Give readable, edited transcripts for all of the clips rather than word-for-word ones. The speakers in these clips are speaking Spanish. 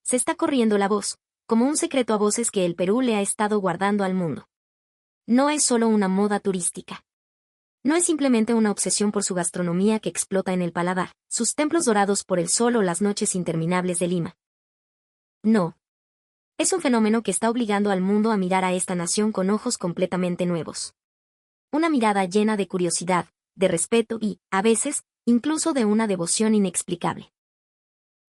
Se está corriendo la voz, como un secreto a voces que el Perú le ha estado guardando al mundo. No es solo una moda turística. No es simplemente una obsesión por su gastronomía que explota en el paladar, sus templos dorados por el sol o las noches interminables de Lima. No. Es un fenómeno que está obligando al mundo a mirar a esta nación con ojos completamente nuevos. Una mirada llena de curiosidad, de respeto y, a veces, incluso de una devoción inexplicable.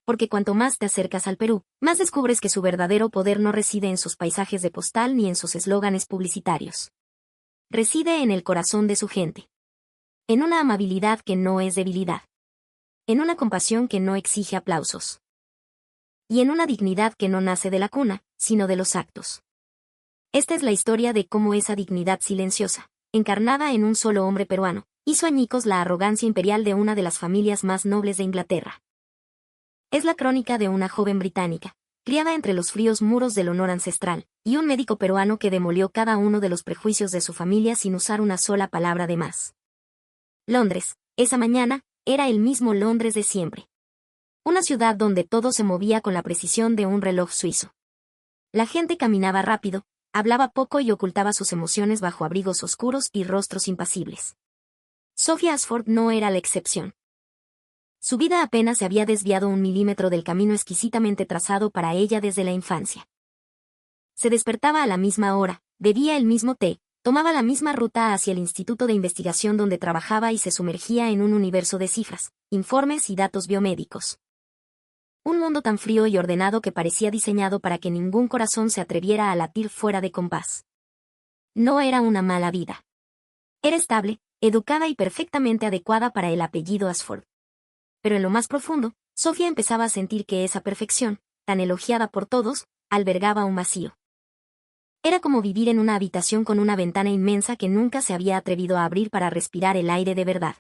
Porque cuanto más te acercas al Perú, más descubres que su verdadero poder no reside en sus paisajes de postal ni en sus eslóganes publicitarios. Reside en el corazón de su gente. En una amabilidad que no es debilidad. En una compasión que no exige aplausos. Y en una dignidad que no nace de la cuna, sino de los actos. Esta es la historia de cómo esa dignidad silenciosa, encarnada en un solo hombre peruano, hizo añicos la arrogancia imperial de una de las familias más nobles de Inglaterra. Es la crónica de una joven británica, criada entre los fríos muros del honor ancestral, y un médico peruano que demolió cada uno de los prejuicios de su familia sin usar una sola palabra de más. Londres, esa mañana, era el mismo Londres de siempre. Una ciudad donde todo se movía con la precisión de un reloj suizo. La gente caminaba rápido, hablaba poco y ocultaba sus emociones bajo abrigos oscuros y rostros impasibles. Sophia Ashford no era la excepción. Su vida apenas se había desviado 1 milímetro del camino exquisitamente trazado para ella desde la infancia. Se despertaba a la misma hora, bebía el mismo té, tomaba la misma ruta hacia el instituto de investigación donde trabajaba y se sumergía en un universo de cifras, informes y datos biomédicos. Un mundo tan frío y ordenado que parecía diseñado para que ningún corazón se atreviera a latir fuera de compás. No era una mala vida. Era estable, educada y perfectamente adecuada para el apellido Ashford. Pero en lo más profundo, Sophia empezaba a sentir que esa perfección, tan elogiada por todos, albergaba un vacío. Era como vivir en una habitación con una ventana inmensa que nunca se había atrevido a abrir para respirar el aire de verdad.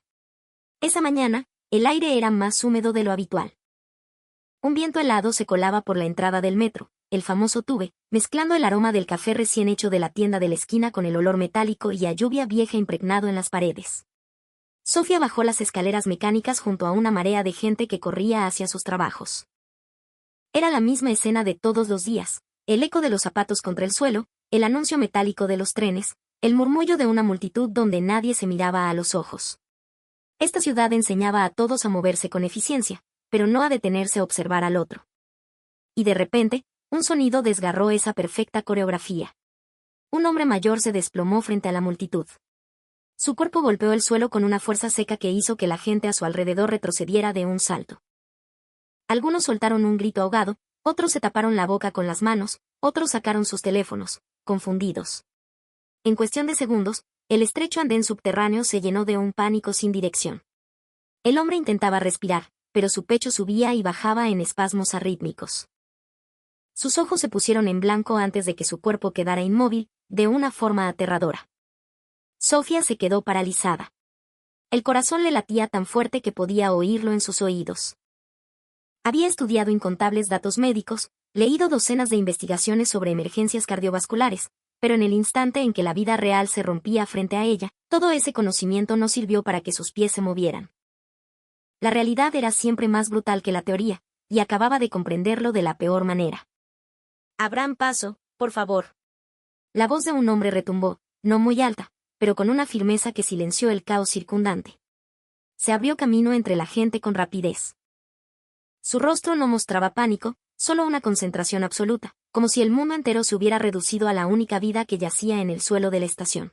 Esa mañana, el aire era más húmedo de lo habitual. Un viento helado se colaba por la entrada del metro, el famoso tube, mezclando el aroma del café recién hecho de la tienda de la esquina con el olor metálico y a lluvia vieja impregnado en las paredes. Sophia bajó las escaleras mecánicas junto a una marea de gente que corría hacia sus trabajos. Era la misma escena de todos los días, el eco de los zapatos contra el suelo, el anuncio metálico de los trenes, el murmullo de una multitud donde nadie se miraba a los ojos. Esta ciudad enseñaba a todos a moverse con eficiencia, pero no a detenerse a observar al otro. Y de repente, un sonido desgarró esa perfecta coreografía. Un hombre mayor se desplomó frente a la multitud. Su cuerpo golpeó el suelo con una fuerza seca que hizo que la gente a su alrededor retrocediera de un salto. Algunos soltaron un grito ahogado, otros se taparon la boca con las manos, otros sacaron sus teléfonos, confundidos. En cuestión de segundos, el estrecho andén subterráneo se llenó de un pánico sin dirección. El hombre intentaba respirar, pero su pecho subía y bajaba en espasmos arrítmicos. Sus ojos se pusieron en blanco antes de que su cuerpo quedara inmóvil, de una forma aterradora. Sophia se quedó paralizada. El corazón le latía tan fuerte que podía oírlo en sus oídos. Había estudiado incontables datos médicos, leído docenas de investigaciones sobre emergencias cardiovasculares, pero en el instante en que la vida real se rompía frente a ella, todo ese conocimiento no sirvió para que sus pies se movieran. La realidad era siempre más brutal que la teoría, y acababa de comprenderlo de la peor manera. «Abran paso, por favor». La voz de un hombre retumbó, no muy alta, pero con una firmeza que silenció el caos circundante. Se abrió camino entre la gente con rapidez. Su rostro no mostraba pánico, solo una concentración absoluta, como si el mundo entero se hubiera reducido a la única vida que yacía en el suelo de la estación.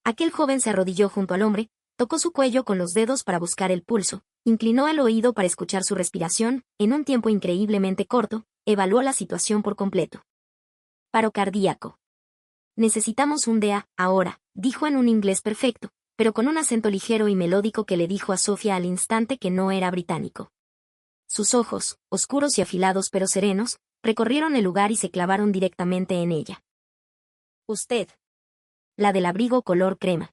Aquel joven se arrodilló junto al hombre, tocó su cuello con los dedos para buscar el pulso, inclinó el oído para escuchar su respiración, en un tiempo increíblemente corto, evaluó la situación por completo. Paro cardíaco. Necesitamos un DEA, ahora, dijo en un inglés perfecto, pero con un acento ligero y melódico que le dijo a Sophia al instante que no era británico. Sus ojos, oscuros y afilados pero serenos, recorrieron el lugar y se clavaron directamente en ella. Usted. La del abrigo color crema.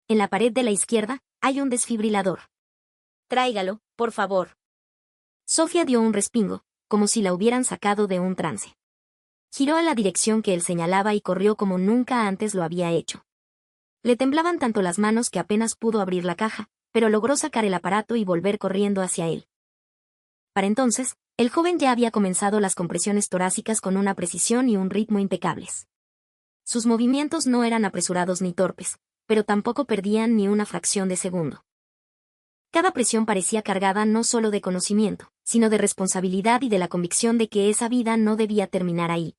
En la pared de la izquierda, hay un desfibrilador. Tráigalo, por favor. Sophia dio un respingo, como si la hubieran sacado de un trance. Giró a la dirección que él señalaba y corrió como nunca antes lo había hecho. Le temblaban tanto las manos que apenas pudo abrir la caja, pero logró sacar el aparato y volver corriendo hacia él. Para entonces, El joven ya había comenzado las compresiones torácicas con una precisión y un ritmo impecables. Sus movimientos no eran apresurados ni torpes, pero tampoco perdían ni una fracción de segundo. Cada presión parecía cargada no solo de conocimiento, sino de responsabilidad y de la convicción de que esa vida no debía terminar ahí.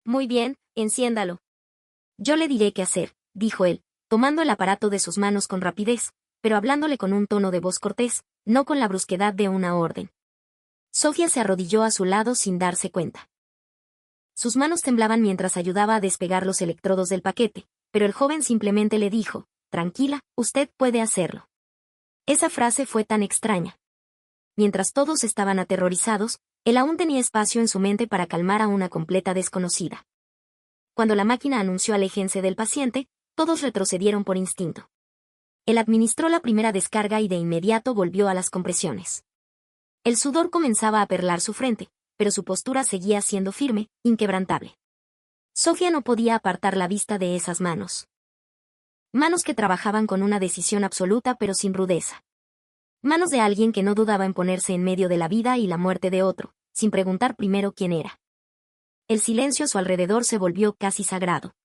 Muy bien, enciéndalo. Yo le diré qué hacer, dijo él, tomando el aparato de sus manos con rapidez, pero hablándole con un tono de voz cortés, no con la brusquedad de una orden. Sofía se arrodilló a su lado sin darse cuenta. Sus manos temblaban mientras ayudaba a despegar los electrodos del paquete, pero el joven simplemente le dijo, tranquila, usted puede hacerlo. Esa frase fue tan extraña. Mientras todos estaban aterrorizados, él aún tenía espacio en su mente para calmar a una completa desconocida. Cuando la máquina anunció aléjense del paciente, todos retrocedieron por instinto. Él administró la primera descarga y de inmediato volvió a las compresiones. El sudor comenzaba a perlar su frente, pero su postura seguía siendo firme, inquebrantable. Sofía no podía apartar la vista de esas manos. Manos que trabajaban con una decisión absoluta pero sin rudeza. Manos de alguien que no dudaba en ponerse en medio de la vida y la muerte de otro, sin preguntar primero quién era. El silencio a su alrededor se volvió casi sagrado.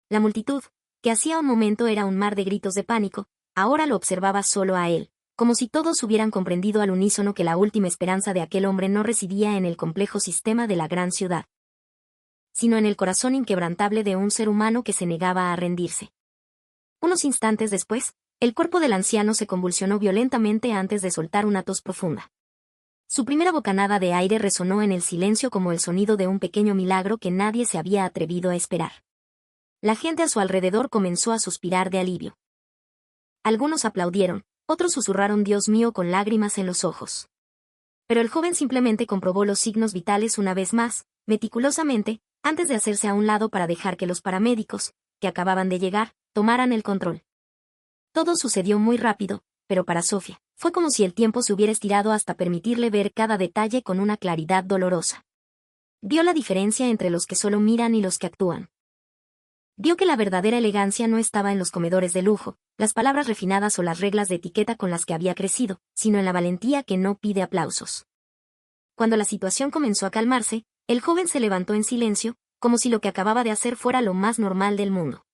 La multitud, que hacía un momento era un mar de gritos de pánico, ahora lo observaba solo a él, como si todos hubieran comprendido al unísono que la última esperanza de aquel hombre no residía en el complejo sistema de la gran ciudad, sino en el corazón inquebrantable de un ser humano que se negaba a rendirse. Unos instantes después, el cuerpo del anciano se convulsionó violentamente antes de soltar una tos profunda. Su primera bocanada de aire resonó en el silencio como el sonido de un pequeño milagro que nadie se había atrevido a esperar. La gente a su alrededor comenzó a suspirar de alivio. Algunos aplaudieron, otros susurraron Dios mío con lágrimas en los ojos. Pero el joven simplemente comprobó los signos vitales una vez más, meticulosamente, antes de hacerse a un lado para dejar que los paramédicos, que acababan de llegar, tomaran el control. Todo sucedió muy rápido, pero para Sofía, fue como si el tiempo se hubiera estirado hasta permitirle ver cada detalle con una claridad dolorosa. Vio la diferencia entre los que solo miran y los que actúan. Vio que la verdadera elegancia no estaba en los comedores de lujo, las palabras refinadas o las reglas de etiqueta con las que había crecido, sino en la valentía que no pide aplausos. Cuando la situación comenzó a calmarse, el joven se levantó en silencio, como si lo que acababa de hacer fuera lo más normal del mundo.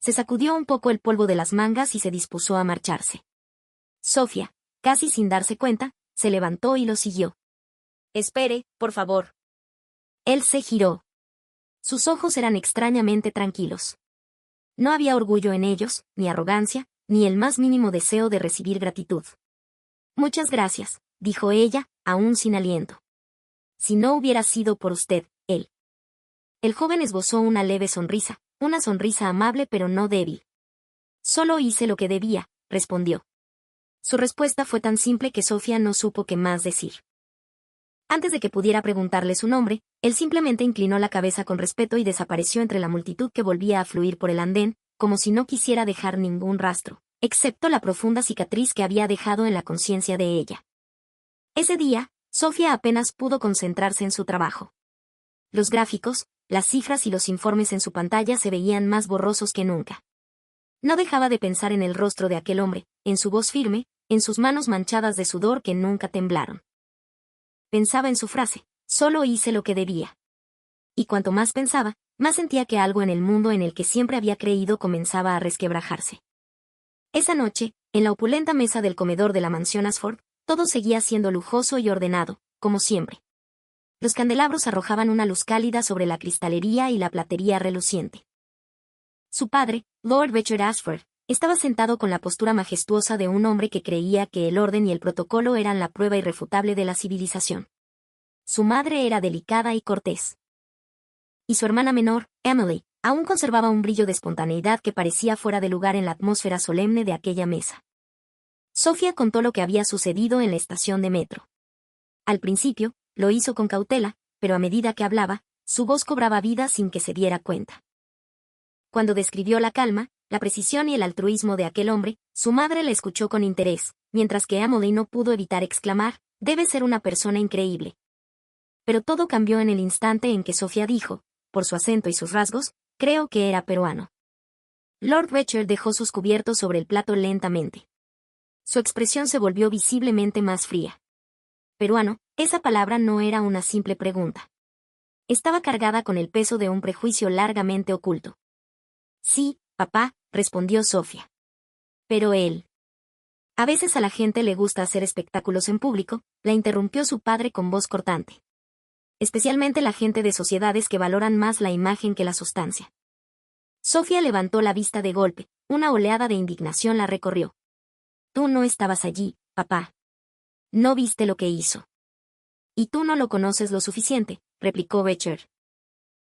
Se sacudió un poco el polvo de las mangas y se dispuso a marcharse. Sofía, casi sin darse cuenta, se levantó y lo siguió. Espere, por favor. Él se giró. Sus ojos eran extrañamente tranquilos. No había orgullo en ellos, ni arrogancia, ni el más mínimo deseo de recibir gratitud. Muchas gracias, dijo ella, aún sin aliento. Si no hubiera sido por usted, él. El joven esbozó una leve sonrisa, una sonrisa amable pero no débil. Solo hice lo que debía, respondió. Su respuesta fue tan simple que Sofía no supo qué más decir. Antes de que pudiera preguntarle su nombre, él simplemente inclinó la cabeza con respeto y desapareció entre la multitud que volvía a fluir por el andén, como si no quisiera dejar ningún rastro, excepto la profunda cicatriz que había dejado en la conciencia de ella. Ese día, Sofía apenas pudo concentrarse en su trabajo. Los gráficos, las cifras y los informes en su pantalla se veían más borrosos que nunca. No dejaba de pensar en el rostro de aquel hombre, en su voz firme, en sus manos manchadas de sudor que nunca temblaron. Pensaba en su frase, solo hice lo que debía. Y cuanto más pensaba, más sentía que algo en el mundo en el que siempre había creído comenzaba a resquebrajarse. Esa noche, en la opulenta mesa del comedor de la mansión Ashford, todo seguía siendo lujoso y ordenado, como siempre. Los candelabros arrojaban una luz cálida sobre la cristalería y la platería reluciente. Su padre, Lord Richard Ashford, estaba sentado con la postura majestuosa de un hombre que creía que el orden y el protocolo eran la prueba irrefutable de la civilización. Su madre era delicada y cortés. Y su hermana menor, Emily, aún conservaba un brillo de espontaneidad que parecía fuera de lugar en la atmósfera solemne de aquella mesa. Sofía contó lo que había sucedido en la estación de metro. Al principio, lo hizo con cautela, pero a medida que hablaba, su voz cobraba vida sin que se diera cuenta. Cuando describió la calma, la precisión y el altruismo de aquel hombre, su madre le escuchó con interés, mientras que Emily no pudo evitar exclamar, debe ser una persona increíble. Pero todo cambió en el instante en que Sofía dijo, por su acento y sus rasgos, creo que era peruano. Lord Richard dejó sus cubiertos sobre el plato lentamente. Su expresión se volvió visiblemente más fría. peruano, esa palabra no era una simple pregunta. Estaba cargada con el peso de un prejuicio largamente oculto. Sí, papá, respondió Sofía. Pero él. A veces a la gente le gusta hacer espectáculos en público, la interrumpió su padre con voz cortante. Especialmente la gente de sociedades que valoran más la imagen que la sustancia. Sofía levantó la vista de golpe, una oleada de indignación la recorrió. Tú no estabas allí, papá. No viste lo que hizo. Y tú no lo conoces lo suficiente, replicó Becher.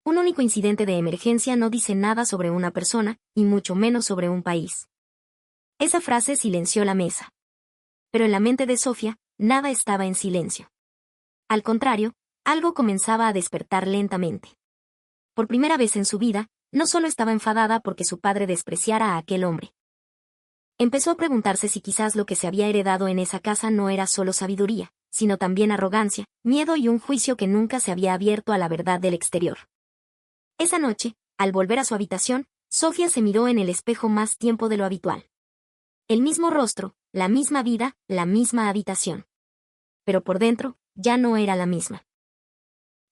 Un único incidente de emergencia no dice nada sobre una persona, y mucho menos sobre un país. Esa frase silenció la mesa. Pero en la mente de Sofía, nada estaba en silencio. Al contrario, algo comenzaba a despertar lentamente. Por primera vez en su vida, no solo estaba enfadada porque su padre despreciara a aquel hombre. Empezó a preguntarse si quizás lo que se había heredado en esa casa no era solo sabiduría, sino también arrogancia, miedo y un juicio que nunca se había abierto a la verdad del exterior. Esa noche, al volver a su habitación, Sofía se miró en el espejo más tiempo de lo habitual. El mismo rostro, la misma vida, la misma habitación. Pero por dentro, ya no era la misma.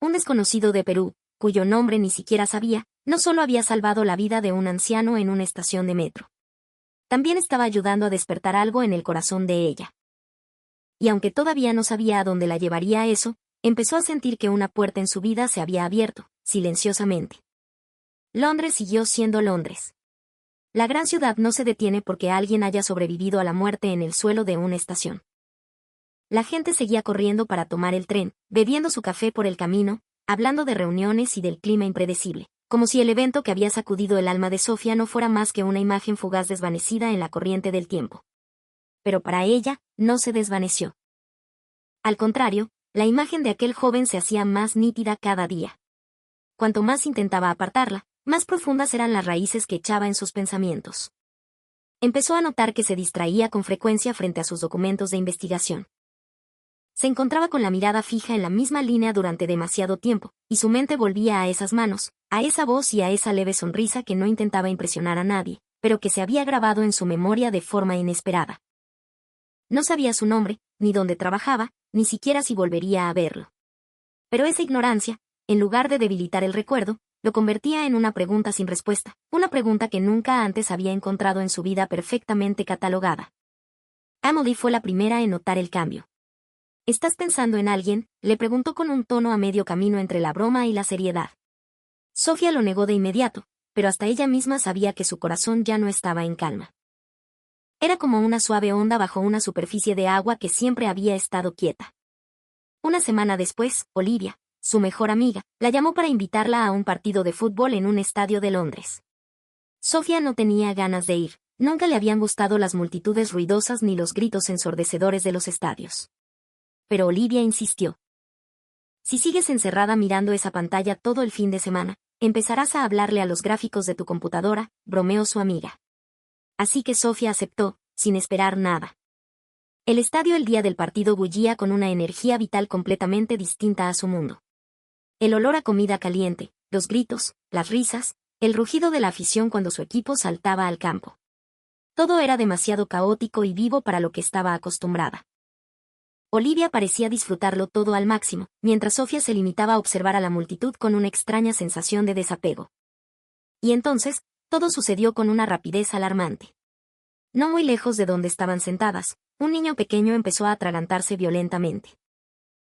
Un desconocido de Perú, cuyo nombre ni siquiera sabía, no solo había salvado la vida de un anciano en una estación de metro. También estaba ayudando a despertar algo en el corazón de ella. Y aunque todavía no sabía a dónde la llevaría eso, empezó a sentir que una puerta en su vida se había abierto, silenciosamente. Londres siguió siendo Londres. La gran ciudad no se detiene porque alguien haya sobrevivido a la muerte en el suelo de una estación. La gente seguía corriendo para tomar el tren, bebiendo su café por el camino, hablando de reuniones y del clima impredecible, como si el evento que había sacudido el alma de Sofía no fuera más que una imagen fugaz desvanecida en la corriente del tiempo. Pero para ella, no se desvaneció. Al contrario, la imagen de aquel joven se hacía más nítida cada día. Cuanto más intentaba apartarla, más profundas eran las raíces que echaba en sus pensamientos. Empezó a notar que se distraía con frecuencia frente a sus documentos de investigación. Se encontraba con la mirada fija en la misma línea durante demasiado tiempo, y su mente volvía a esas manos, a esa voz y a esa leve sonrisa que no intentaba impresionar a nadie, pero que se había grabado en su memoria de forma inesperada. No sabía su nombre, ni dónde trabajaba, ni siquiera si volvería a verlo. Pero esa ignorancia, en lugar de debilitar el recuerdo, lo convertía en una pregunta sin respuesta, una pregunta que nunca antes había encontrado en su vida perfectamente catalogada. Emily fue la primera en notar el cambio. ¿Estás pensando en alguien?, le preguntó con un tono a medio camino entre la broma y la seriedad. Sofía lo negó de inmediato, pero hasta ella misma sabía que su corazón ya no estaba en calma. Era como una suave onda bajo una superficie de agua que siempre había estado quieta. Una semana después, Olivia, su mejor amiga, la llamó para invitarla a un partido de fútbol en un estadio de Londres. Sofía no tenía ganas de ir, nunca le habían gustado las multitudes ruidosas ni los gritos ensordecedores de los estadios. Pero Olivia insistió. Si sigues encerrada mirando esa pantalla todo el fin de semana, empezarás a hablarle a los gráficos de tu computadora, bromeó su amiga. Así que Sofía aceptó, sin esperar nada. El estadio el día del partido bullía con una energía vital completamente distinta a su mundo. El olor a comida caliente, los gritos, las risas, el rugido de la afición cuando su equipo saltaba al campo. Todo era demasiado caótico y vivo para lo que estaba acostumbrada. Olivia parecía disfrutarlo todo al máximo, mientras Sofía se limitaba a observar a la multitud con una extraña sensación de desapego. Y entonces, todo sucedió con una rapidez alarmante. No muy lejos de donde estaban sentadas, un niño pequeño empezó a atragantarse violentamente.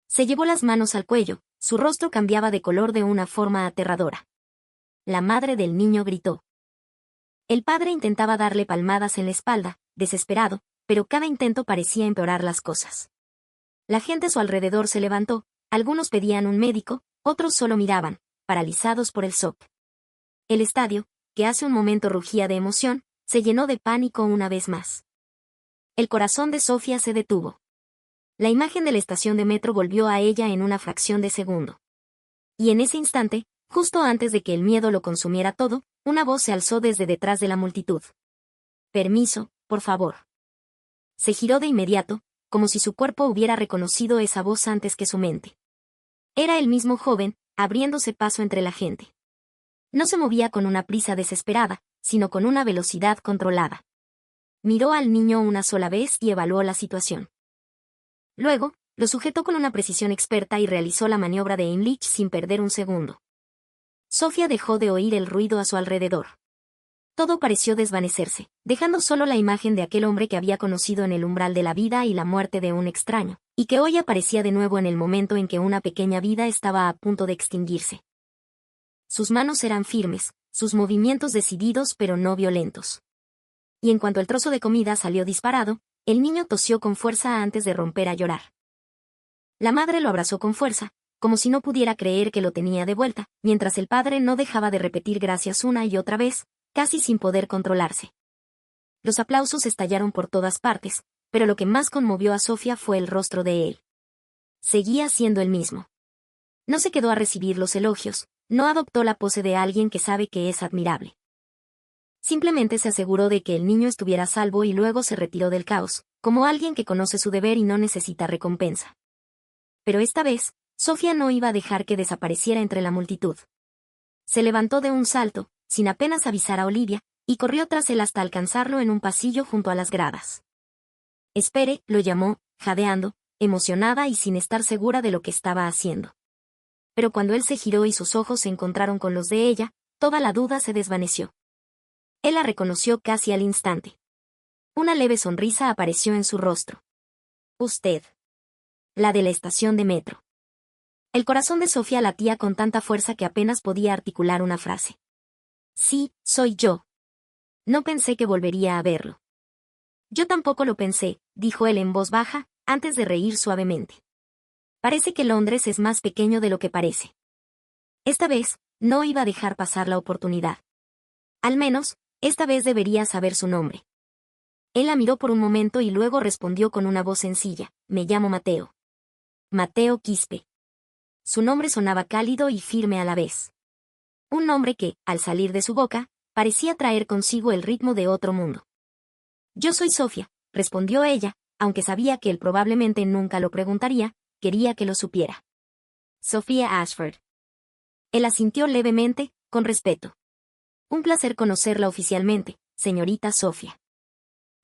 Se llevó las manos al cuello, su rostro cambiaba de color de una forma aterradora. La madre del niño gritó. El padre intentaba darle palmadas en la espalda, desesperado, pero cada intento parecía empeorar las cosas. La gente a su alrededor se levantó, algunos pedían un médico, otros solo miraban, paralizados por el shock. El estadio, que hace un momento rugía de emoción, se llenó de pánico una vez más. El corazón de Sofía se detuvo. La imagen de la estación de metro volvió a ella en una fracción de segundo. Y en ese instante, justo antes de que el miedo lo consumiera todo, una voz se alzó desde detrás de la multitud. Permiso, por favor. Se giró de inmediato, como si su cuerpo hubiera reconocido esa voz antes que su mente. Era el mismo joven, abriéndose paso entre la gente. No se movía con una prisa desesperada, sino con una velocidad controlada. Miró al niño una sola vez y evaluó la situación. Luego, Lo sujetó con una precisión experta y realizó la maniobra de Heimlich sin perder un segundo. Sofía dejó de oír el ruido a su alrededor. Todo pareció desvanecerse, dejando solo la imagen de aquel hombre que había conocido en el umbral de la vida y la muerte de un extraño, y que hoy aparecía de nuevo en el momento en que una pequeña vida estaba a punto de extinguirse. Sus manos eran firmes, sus movimientos decididos pero no violentos. Y en cuanto el trozo de comida salió disparado, el niño tosió con fuerza antes de romper a llorar. La madre lo abrazó con fuerza, como si no pudiera creer que lo tenía de vuelta, mientras el padre no dejaba de repetir gracias una y otra vez, casi sin poder controlarse. Los aplausos estallaron por todas partes, pero lo que más conmovió a Sofía fue el rostro de él. Seguía siendo el mismo. No se quedó a recibir los elogios, no adoptó la pose de alguien que sabe que es admirable. Simplemente se aseguró de que el niño estuviera a salvo y luego se retiró del caos, como alguien que conoce su deber y no necesita recompensa. Pero esta vez, Sofía no iba a dejar que desapareciera entre la multitud. Se levantó de un salto, sin apenas avisar a Olivia, y corrió tras él hasta alcanzarlo en un pasillo junto a las gradas. Espere, lo llamó, jadeando, emocionada y sin estar segura de lo que estaba haciendo. Pero cuando él se giró y sus ojos se encontraron con los de ella, toda la duda se desvaneció. Él la reconoció casi al instante. Una leve sonrisa apareció en su rostro. Usted. La de la estación de metro. El corazón de Sofía latía con tanta fuerza que apenas podía articular una frase. Sí, soy yo. No pensé que volvería a verlo. Yo tampoco lo pensé, dijo él en voz baja, antes de reír suavemente. Parece que Londres es más pequeño de lo que parece. Esta vez, no iba a dejar pasar la oportunidad. Al menos, esta vez debería saber su nombre. Él la miró por un momento y luego respondió con una voz sencilla, me llamo Mateo. Mateo Quispe. Su nombre sonaba cálido y firme a la vez. Un nombre que, al salir de su boca, parecía traer consigo el ritmo de otro mundo. Yo soy Sofía, respondió ella, aunque sabía que él probablemente nunca lo preguntaría, quería que lo supiera. Sofía Ashford. Él asintió levemente, con respeto. Un placer conocerla oficialmente, señorita Sofía.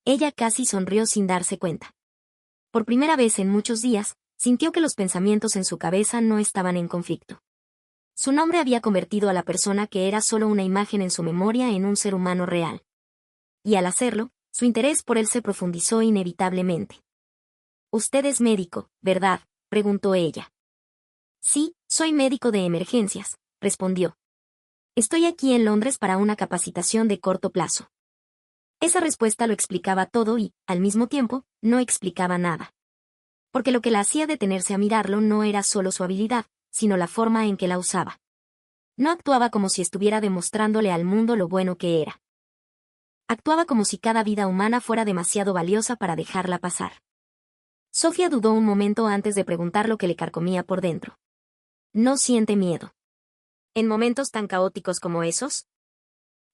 Ella casi sonrió sin darse cuenta. Por primera vez en muchos días, sintió que los pensamientos en su cabeza no estaban en conflicto. Su nombre había convertido a la persona que era solo una imagen en su memoria en un ser humano real. Y al hacerlo, su interés por él se profundizó inevitablemente. «Usted es médico, ¿verdad?», preguntó ella. «Sí, soy médico de emergencias», respondió. «Estoy aquí en Londres para una capacitación de corto plazo». Esa respuesta lo explicaba todo y, al mismo tiempo, no explicaba nada. Porque lo que la hacía detenerse a mirarlo no era solo su habilidad, sino la forma en que la usaba. No actuaba como si estuviera demostrándole al mundo lo bueno que era. Actuaba como si cada vida humana fuera demasiado valiosa para dejarla pasar. Sofía dudó un momento antes de preguntar lo que le carcomía por dentro. ¿No siente miedo? ¿En momentos tan caóticos como esos?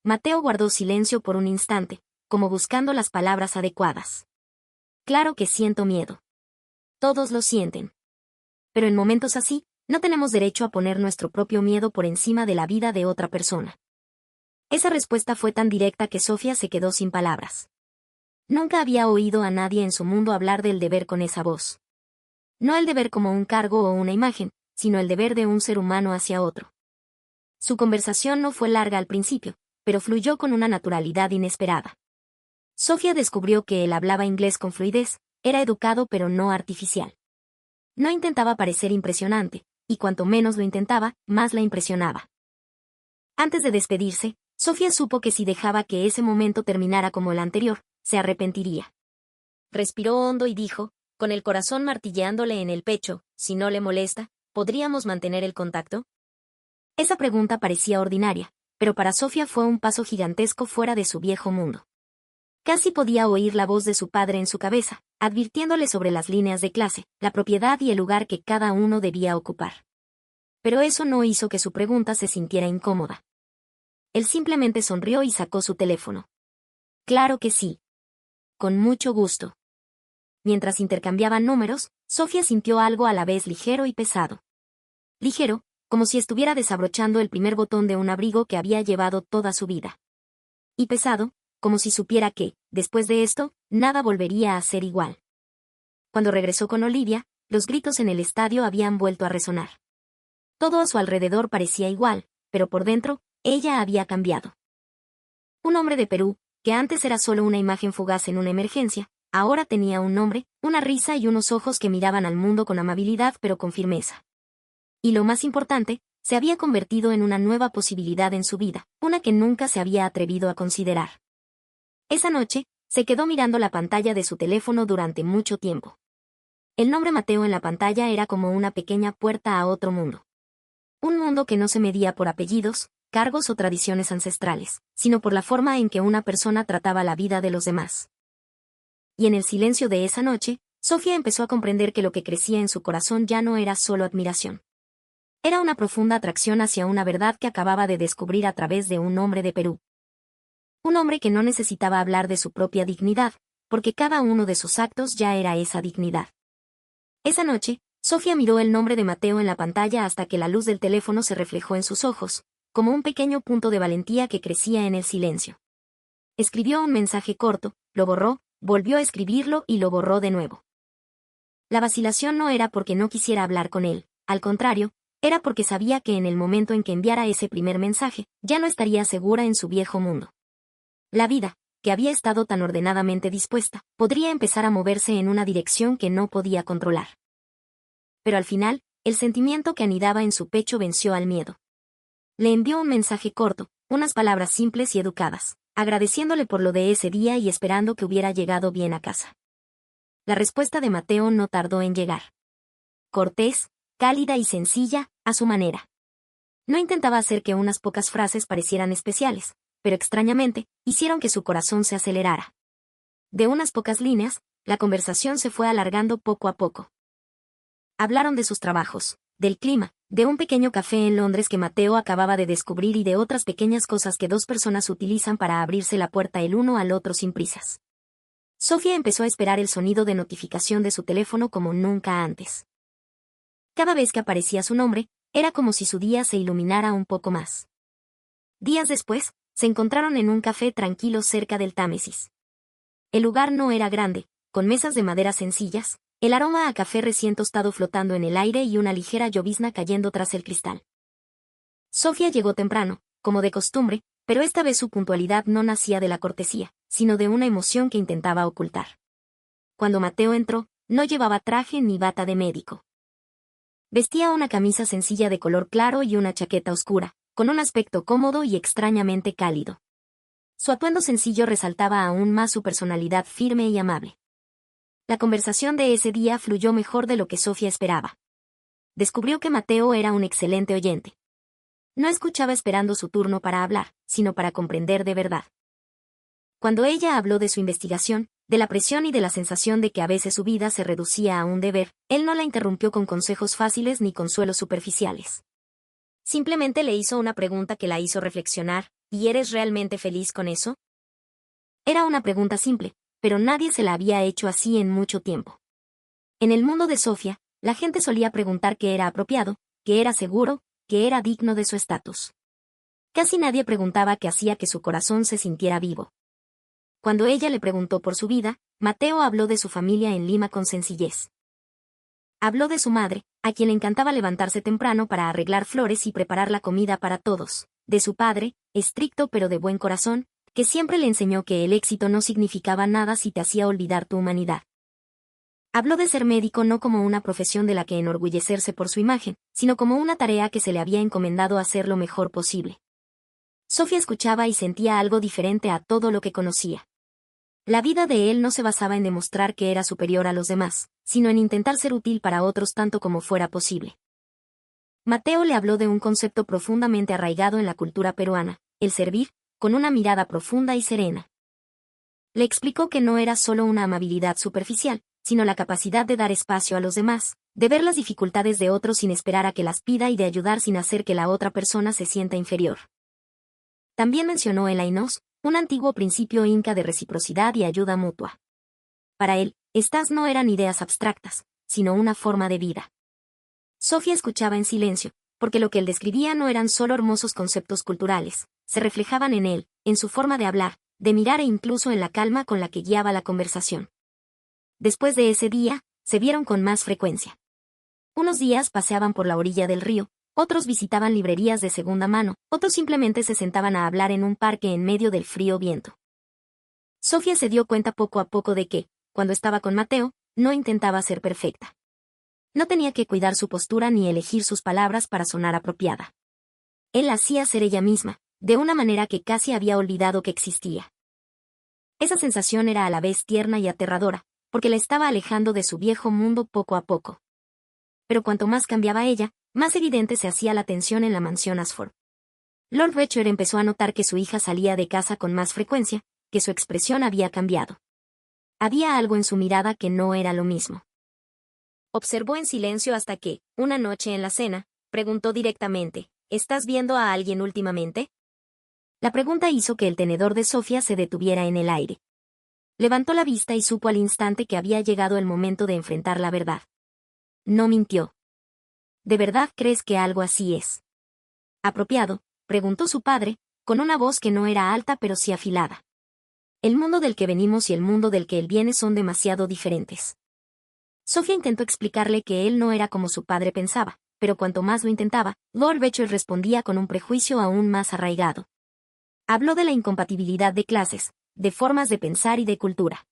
Mateo guardó silencio por un instante, como buscando las palabras adecuadas. Claro que siento miedo. Todos lo sienten. Pero en momentos así, no tenemos derecho a poner nuestro propio miedo por encima de la vida de otra persona. Esa respuesta fue tan directa que Sofía se quedó sin palabras. Nunca había oído a nadie en su mundo hablar del deber con esa voz. No el deber como un cargo o una imagen, sino el deber de un ser humano hacia otro. Su conversación no fue larga al principio, pero fluyó con una naturalidad inesperada. Sofía descubrió que él hablaba inglés con fluidez, era educado pero no artificial. No intentaba parecer impresionante, y cuanto menos lo intentaba, más la impresionaba. Antes de despedirse, Sofía supo que si dejaba que ese momento terminara como el anterior, se arrepentiría. Respiró hondo y dijo, con el corazón martilleándole en el pecho, si no le molesta, ¿podríamos mantener el contacto? Esa pregunta parecía ordinaria, pero para Sofía fue un paso gigantesco fuera de su viejo mundo. Casi podía oír la voz de su padre en su cabeza, advirtiéndole sobre las líneas de clase, la propiedad y el lugar que cada uno debía ocupar. Pero eso no hizo que su pregunta se sintiera incómoda. Él simplemente sonrió y sacó su teléfono. Claro que sí. Con mucho gusto. Mientras intercambiaban números, Sofía sintió algo a la vez ligero y pesado. Ligero, como si estuviera desabrochando el primer botón de un abrigo que había llevado toda su vida. Y pesado, como si supiera que, después de esto, nada volvería a ser igual. Cuando regresó con Olivia, los gritos en el estadio habían vuelto a resonar. Todo a su alrededor parecía igual, pero por dentro, ella había cambiado. Un hombre de Perú, que antes era solo una imagen fugaz en una emergencia, ahora tenía un nombre, una risa y unos ojos que miraban al mundo con amabilidad pero con firmeza. Y lo más importante, se había convertido en una nueva posibilidad en su vida, una que nunca se había atrevido a considerar. Esa noche, se quedó mirando la pantalla de su teléfono durante mucho tiempo. El nombre Mateo en la pantalla era como una pequeña puerta a otro mundo. Un mundo que no se medía por apellidos, cargos o tradiciones ancestrales, sino por la forma en que una persona trataba la vida de los demás. Y en el silencio de esa noche, Sofía empezó a comprender que lo que crecía en su corazón ya no era solo admiración. Era una profunda atracción hacia una verdad que acababa de descubrir a través de un hombre de Perú. Un hombre que no necesitaba hablar de su propia dignidad, porque cada uno de sus actos ya era esa dignidad. Esa noche, Sofía miró el nombre de Mateo en la pantalla hasta que la luz del teléfono se reflejó en sus ojos, como un pequeño punto de valentía que crecía en el silencio. Escribió un mensaje corto, lo borró, volvió a escribirlo y lo borró de nuevo. La vacilación no era porque no quisiera hablar con él, al contrario, era porque sabía que en el momento en que enviara ese primer mensaje, ya no estaría segura en su viejo mundo. La vida, que había estado tan ordenadamente dispuesta, podría empezar a moverse en una dirección que no podía controlar. Pero al final, el sentimiento que anidaba en su pecho venció al miedo. Le envió un mensaje corto, unas palabras simples y educadas, agradeciéndole por lo de ese día y esperando que hubiera llegado bien a casa. La respuesta de Mateo no tardó en llegar. Cortés, cálida y sencilla, a su manera. No intentaba hacer que unas pocas frases parecieran especiales, pero extrañamente, hicieron que su corazón se acelerara. De unas pocas líneas, la conversación se fue alargando poco a poco. Hablaron de sus trabajos, del clima, de un pequeño café en Londres que Mateo acababa de descubrir y de otras pequeñas cosas que dos personas utilizan para abrirse la puerta el uno al otro sin prisas. Sofía empezó a esperar el sonido de notificación de su teléfono como nunca antes. Cada vez que aparecía su nombre, era como si su día se iluminara un poco más. Días después, se encontraron en un café tranquilo cerca del Támesis. El lugar no era grande, con mesas de madera sencillas, el aroma a café recién tostado flotando en el aire y una ligera llovizna cayendo tras el cristal. Sofía llegó temprano, como de costumbre, pero esta vez su puntualidad no nacía de la cortesía, sino de una emoción que intentaba ocultar. Cuando Mateo entró, no llevaba traje ni bata de médico. Vestía una camisa sencilla de color claro y una chaqueta oscura, con un aspecto cómodo y extrañamente cálido. Su atuendo sencillo resaltaba aún más su personalidad firme y amable. La conversación de ese día fluyó mejor de lo que Sofía esperaba. Descubrió que Mateo era un excelente oyente. No escuchaba esperando su turno para hablar, sino para comprender de verdad. Cuando ella habló de su investigación, de la presión y de la sensación de que a veces su vida se reducía a un deber, él no la interrumpió con consejos fáciles ni consuelos superficiales. Simplemente le hizo una pregunta que la hizo reflexionar, ¿y eres realmente feliz con eso? Era una pregunta simple, pero nadie se la había hecho así en mucho tiempo. En el mundo de Sofía, la gente solía preguntar qué era apropiado, qué era seguro, qué era digno de su estatus. Casi nadie preguntaba qué hacía que su corazón se sintiera vivo. Cuando ella le preguntó por su vida, Mateo habló de su familia en Lima con sencillez. Habló de su madre, a quien le encantaba levantarse temprano para arreglar flores y preparar la comida para todos, de su padre, estricto pero de buen corazón, que siempre le enseñó que el éxito no significaba nada si te hacía olvidar tu humanidad. Habló de ser médico no como una profesión de la que enorgullecerse por su imagen, sino como una tarea que se le había encomendado hacer lo mejor posible. Sofía escuchaba y sentía algo diferente a todo lo que conocía. La vida de él no se basaba en demostrar que era superior a los demás, sino en intentar ser útil para otros tanto como fuera posible. Mateo le habló de un concepto profundamente arraigado en la cultura peruana, el servir, con una mirada profunda y serena. Le explicó que no era solo una amabilidad superficial, sino la capacidad de dar espacio a los demás, de ver las dificultades de otros sin esperar a que las pida y de ayudar sin hacer que la otra persona se sienta inferior. También mencionó el Ainos, un antiguo principio inca de reciprocidad y ayuda mutua. Para él, estas no eran ideas abstractas, sino una forma de vida. Sofía escuchaba en silencio, porque lo que él describía no eran solo hermosos conceptos culturales, se reflejaban en él, en su forma de hablar, de mirar e incluso en la calma con la que guiaba la conversación. Después de ese día, se vieron con más frecuencia. Unos días paseaban por la orilla del río, otros visitaban librerías de segunda mano, otros simplemente se sentaban a hablar en un parque en medio del frío viento. Sofía se dio cuenta poco a poco de que, cuando estaba con Mateo, no intentaba ser perfecta. No tenía que cuidar su postura ni elegir sus palabras para sonar apropiada. Él la hacía ser ella misma, de una manera que casi había olvidado que existía. Esa sensación era a la vez tierna y aterradora, porque la estaba alejando de su viejo mundo poco a poco. Pero cuanto más cambiaba ella, más evidente se hacía la tensión en la mansión Ashford. Lord Recher empezó a notar que su hija salía de casa con más frecuencia, que su expresión había cambiado. Había algo en su mirada que no era lo mismo. Observó en silencio hasta que, una noche en la cena, preguntó directamente, ¿estás viendo a alguien últimamente? La pregunta hizo que el tenedor de Sofía se detuviera en el aire. Levantó la vista y supo al instante que había llegado el momento de enfrentar la verdad. No mintió. ¿De verdad crees que algo así es apropiado?, preguntó su padre, con una voz que no era alta pero sí afilada. El mundo del que venimos y el mundo del que él viene son demasiado diferentes. Sofía intentó explicarle que él no era como su padre pensaba, pero cuanto más lo intentaba, Lord Recher respondía con un prejuicio aún más arraigado. Habló de la incompatibilidad de clases, de formas de pensar y de cultura.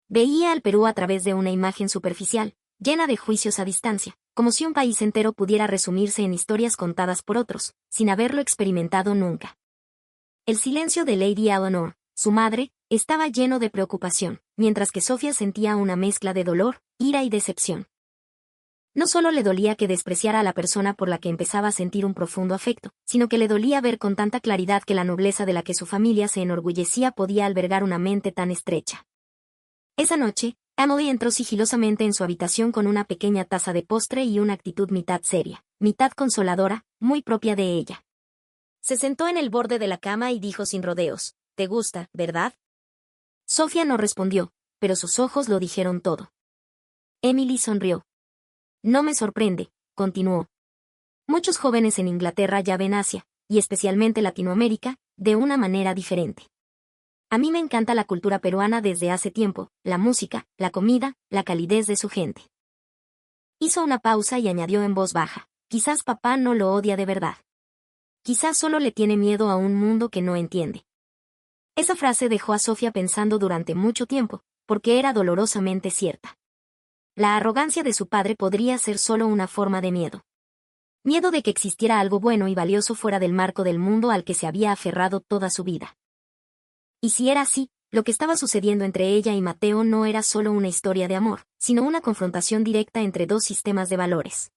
Veía al Perú a través de una imagen superficial, llena de juicios a distancia, como si un país entero pudiera resumirse en historias contadas por otros, sin haberlo experimentado nunca. El silencio de Lady Eleanor, su madre, estaba lleno de preocupación, mientras que Sofía sentía una mezcla de dolor, ira y decepción. No solo le dolía que despreciara a la persona por la que empezaba a sentir un profundo afecto, sino que le dolía ver con tanta claridad que la nobleza de la que su familia se enorgullecía podía albergar una mente tan estrecha. Esa noche, Emily entró sigilosamente en su habitación con una pequeña taza de postre y una actitud mitad seria, mitad consoladora, muy propia de ella. Se sentó en el borde de la cama y dijo sin rodeos, «¿Te gusta, verdad?» Sofía no respondió, pero sus ojos lo dijeron todo. Emily sonrió. «No me sorprende», continuó. «Muchos jóvenes en Inglaterra ya ven Asia, y especialmente Latinoamérica, de una manera diferente. A mí me encanta la cultura peruana desde hace tiempo, la música, la comida, la calidez de su gente». Hizo una pausa y añadió en voz baja, «Quizás papá no lo odia de verdad. Quizás solo le tiene miedo a un mundo que no entiende». Esa frase dejó a Sofía pensando durante mucho tiempo, porque era dolorosamente cierta. La arrogancia de su padre podría ser solo una forma de miedo. Miedo de que existiera algo bueno y valioso fuera del marco del mundo al que se había aferrado toda su vida. Y si era así, lo que estaba sucediendo entre ella y Mateo no era solo una historia de amor, sino una confrontación directa entre dos sistemas de valores.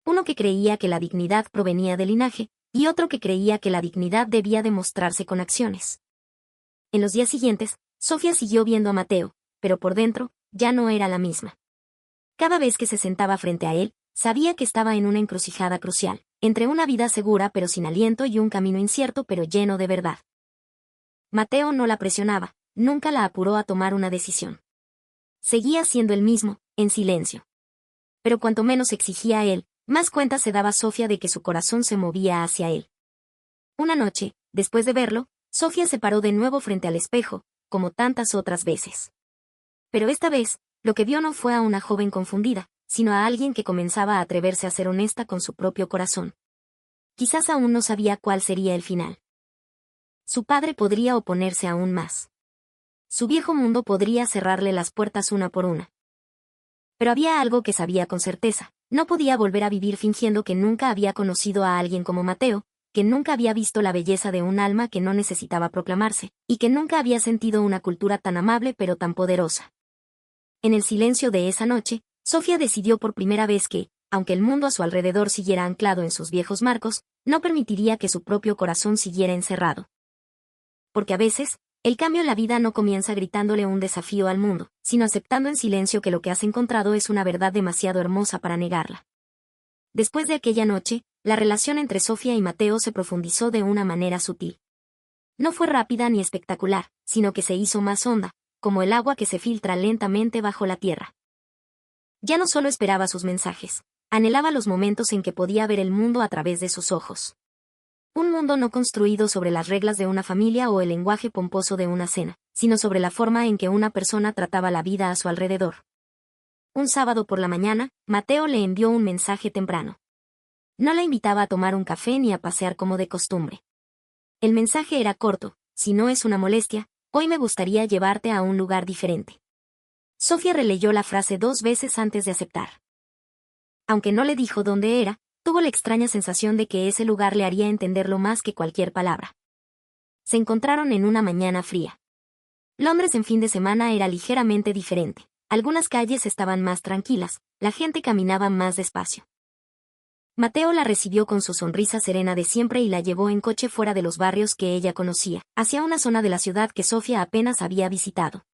Uno que creía que la dignidad provenía del linaje, y otro que creía que la dignidad debía demostrarse con acciones. En los días siguientes, Sofía siguió viendo a Mateo, pero por dentro, ya no era la misma. Cada vez que se sentaba frente a él, sabía que estaba en una encrucijada crucial, entre una vida segura pero sin aliento y un camino incierto pero lleno de verdad. Mateo no la presionaba, nunca la apuró a tomar una decisión. Seguía siendo el mismo, en silencio. Pero cuanto menos exigía a él, más cuenta se daba Sofía de que su corazón se movía hacia él. Una noche, después de verlo, Sofía se paró de nuevo frente al espejo, como tantas otras veces. Pero esta vez, lo que vio no fue a una joven confundida, sino a alguien que comenzaba a atreverse a ser honesta con su propio corazón. Quizás aún no sabía cuál sería el final. Su padre podría oponerse aún más. Su viejo mundo podría cerrarle las puertas una por una. Pero había algo que sabía con certeza, no podía volver a vivir fingiendo que nunca había conocido a alguien como Mateo, que nunca había visto la belleza de un alma que no necesitaba proclamarse, y que nunca había sentido una cultura tan amable pero tan poderosa. En el silencio de esa noche, Sofía decidió por primera vez que, aunque el mundo a su alrededor siguiera anclado en sus viejos marcos, no permitiría que su propio corazón siguiera encerrado. Porque a veces, el cambio en la vida no comienza gritándole un desafío al mundo, sino aceptando en silencio que lo que has encontrado es una verdad demasiado hermosa para negarla. Después de aquella noche, la relación entre Sofía y Mateo se profundizó de una manera sutil. No fue rápida ni espectacular, sino que se hizo más honda, como el agua que se filtra lentamente bajo la tierra. Ya no solo esperaba sus mensajes, anhelaba los momentos en que podía ver el mundo a través de sus ojos. Un mundo no construido sobre las reglas de una familia o el lenguaje pomposo de una cena, sino sobre la forma en que una persona trataba la vida a su alrededor. un sábado por la mañana, Mateo le envió un mensaje temprano. No la invitaba a tomar un café ni a pasear como de costumbre. El mensaje era corto: si no es una molestia, hoy me gustaría llevarte a un lugar diferente. Sofía releyó la frase 2 veces antes de aceptar. Aunque no le dijo dónde era, tuvo la extraña sensación de que ese lugar le haría entenderlo más que cualquier palabra. Se encontraron en una mañana fría. Londres en fin de semana era ligeramente diferente. Algunas calles estaban más tranquilas, la gente caminaba más despacio. Mateo la recibió con su sonrisa serena de siempre y la llevó en coche fuera de los barrios que ella conocía, hacia una zona de la ciudad que Sofía apenas había visitado.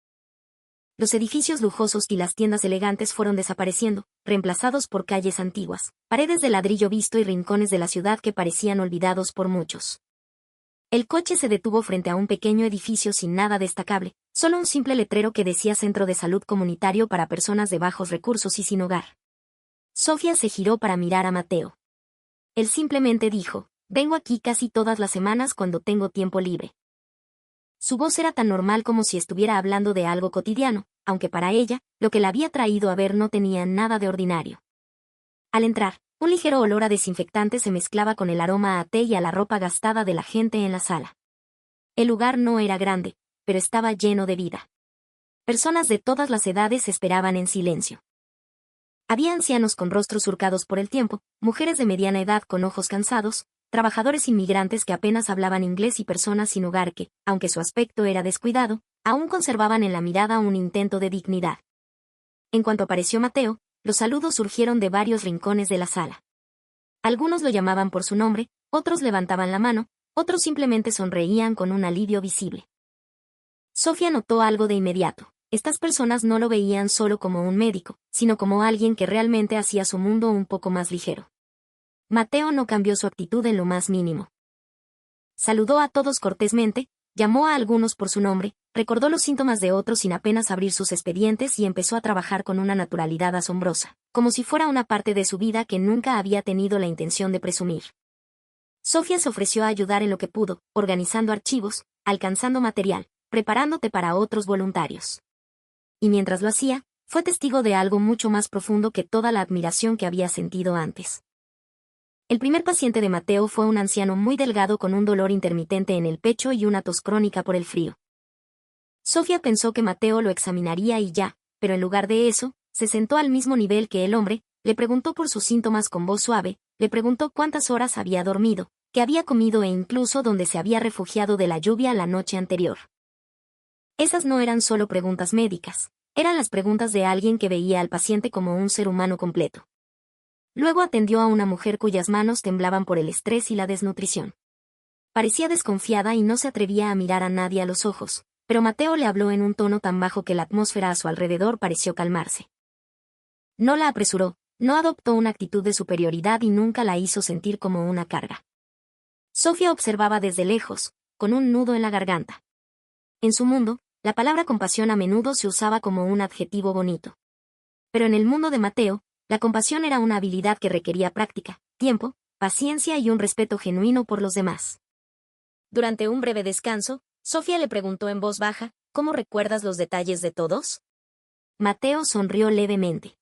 Los edificios lujosos y las tiendas elegantes fueron desapareciendo, reemplazados por calles antiguas, paredes de ladrillo visto y rincones de la ciudad que parecían olvidados por muchos. El coche se detuvo frente a un pequeño edificio sin nada destacable, solo un simple letrero que decía Centro de Salud Comunitario para Personas de Bajos Recursos y Sin Hogar. Sofía se giró para mirar a Mateo. Él simplemente dijo: vengo aquí casi todas las semanas cuando tengo tiempo libre. Su voz era tan normal como si estuviera hablando de algo cotidiano, aunque para ella, lo que la había traído a ver no tenía nada de ordinario. Al entrar, un ligero olor a desinfectante se mezclaba con el aroma a té y a la ropa gastada de la gente en la sala. El lugar no era grande, pero estaba lleno de vida. Personas de todas las edades esperaban en silencio. Había ancianos con rostros surcados por el tiempo, mujeres de mediana edad con ojos cansados, trabajadores inmigrantes que apenas hablaban inglés y personas sin hogar que, aunque su aspecto era descuidado, aún conservaban en la mirada un intento de dignidad. En cuanto apareció Mateo, los saludos surgieron de varios rincones de la sala. Algunos lo llamaban por su nombre, otros levantaban la mano, otros simplemente sonreían con un alivio visible. Sofía notó algo de inmediato. Estas personas no lo veían solo como un médico, sino como alguien que realmente hacía su mundo un poco más ligero. Mateo no cambió su actitud en lo más mínimo. Saludó a todos cortésmente, llamó a algunos por su nombre, recordó los síntomas de otros sin apenas abrir sus expedientes y empezó a trabajar con una naturalidad asombrosa, como si fuera una parte de su vida que nunca había tenido la intención de presumir. Sofía se ofreció a ayudar en lo que pudo, organizando archivos, alcanzando material, preparándote para otros voluntarios. Y mientras lo hacía, fue testigo de algo mucho más profundo que toda la admiración que había sentido antes. El primer paciente de Mateo fue un anciano muy delgado con un dolor intermitente en el pecho y una tos crónica por el frío. Sofía pensó que Mateo lo examinaría y ya, pero en lugar de eso, se sentó al mismo nivel que el hombre, le preguntó por sus síntomas con voz suave, le preguntó cuántas horas había dormido, qué había comido e incluso dónde se había refugiado de la lluvia la noche anterior. Esas no eran solo preguntas médicas, eran las preguntas de alguien que veía al paciente como un ser humano completo. Luego atendió a una mujer cuyas manos temblaban por el estrés y la desnutrición. Parecía desconfiada y no se atrevía a mirar a nadie a los ojos, pero Mateo le habló en un tono tan bajo que la atmósfera a su alrededor pareció calmarse. No la apresuró, no adoptó una actitud de superioridad y nunca la hizo sentir como una carga. Sofía observaba desde lejos, con un nudo en la garganta. En su mundo, la palabra compasión a menudo se usaba como un adjetivo bonito. Pero en el mundo de Mateo, la compasión era una habilidad que requería práctica, tiempo, paciencia y un respeto genuino por los demás. Durante un breve descanso, Sofía le preguntó en voz baja: ¿cómo recuerdas los detalles de todos? Mateo sonrió levemente.